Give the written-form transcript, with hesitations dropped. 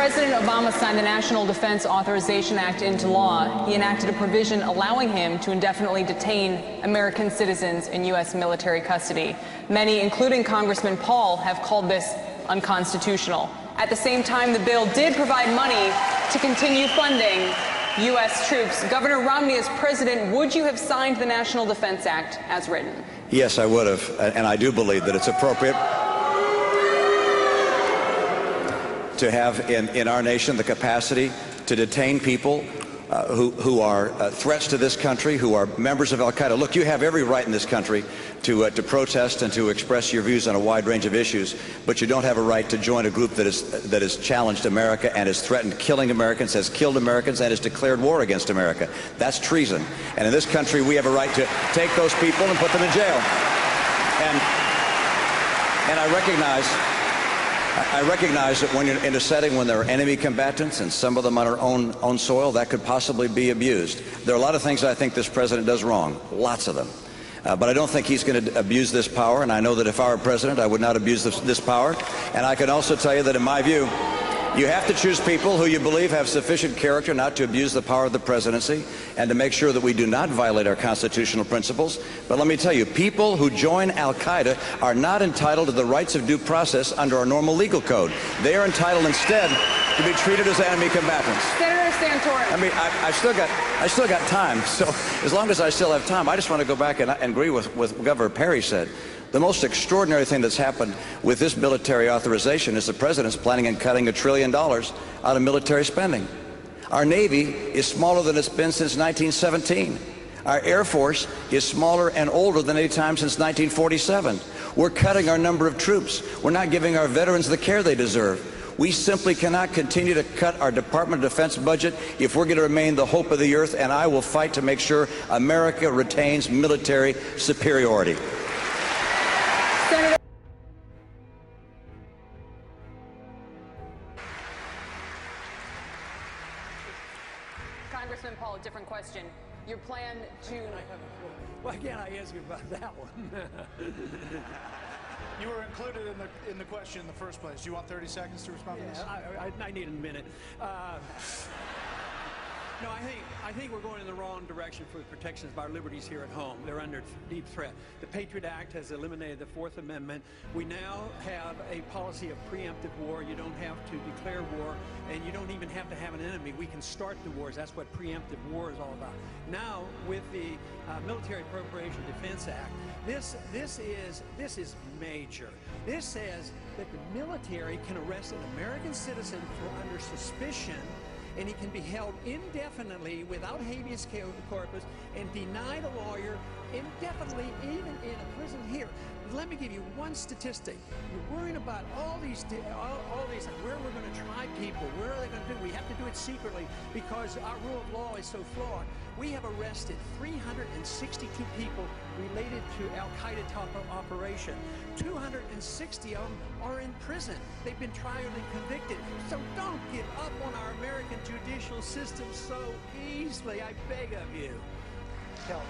President Obama signed the National Defense Authorization Act into law, he enacted a provision allowing him to indefinitely detain American citizens in U.S. military custody. Many, including Congressman Paul, have called this unconstitutional. At the same time, the bill did provide money to continue funding U.S. troops. Governor Romney, as president, would you have signed the National Defense Act as written? Yes, I would have, and I do believe that it's appropriate to have in our nation the capacity to detain people who are threats to this country, who are members of al-Qaeda. Look, you have every right in this country to protest and to express your views on a wide range of issues, but you don't have a right to join a group that has challenged America and has threatened killing Americans, has killed Americans, and has declared war against America. That's treason. And in this country, we have a right to take those people and put them in jail. And I recognize that when you're in a setting when there are enemy combatants and some of them on our own soil, that could possibly be abused. There are a lot of things I think this president does wrong, lots of them. But I don't think he's going to abuse this power, and I know that if I were president, I would not abuse this power. And I can also tell you that, in my view, you have to choose people who you believe have sufficient character not to abuse the power of the presidency and to make sure that we do not violate our constitutional principles. But let me tell you, people who join al-Qaeda are not entitled to the rights of due process under our normal legal code. They are entitled instead to be treated as enemy combatants. Senator Santorum. I mean, I still got time. So as long as I still have time, I just want to go back and agree with what Governor Perry said. The most extraordinary thing that's happened with this military authorization is the president's planning on cutting $1 trillion out of military spending. Our Navy is smaller than it's been since 1917. Our Air Force is smaller and older than any time since 1947. We're cutting our number of troops. We're not giving our veterans the care they deserve. We simply cannot continue to cut our Department of Defense budget if we're going to remain the hope of the earth, and I will fight to make sure America retains military superiority. Senator. Congressman Paul, a different question. Your plan to... Why can't I ask you about that one? You were included in the question in the first place. Do you want 30 seconds to respond to this? I need a minute. No, I think we're going in the wrong direction for the protections of our liberties here at home. They're under deep threat. The Patriot Act has eliminated the Fourth Amendment. We now have a policy of preemptive war. You don't have to declare war, and you don't even have to have an enemy. We can start the wars. That's what preemptive war is all about. Now, with the Military Appropriation Defense Act, this is major. This says that the military can arrest an American citizen for under suspicion, and he can be held indefinitely without habeas corpus and denied a lawyer indefinitely, even in a prison here. Let me give you one statistic. We're worrying about all these, where we're going to try people, where are they going to do it? We have to do it secretly because our rule of law is so flawed. We have arrested 362 people related to al-Qaeda top operation. 260 of them are in prison. They've been tried and convicted. So don't give up on our American judicial system so easily. I beg of you. Tell me.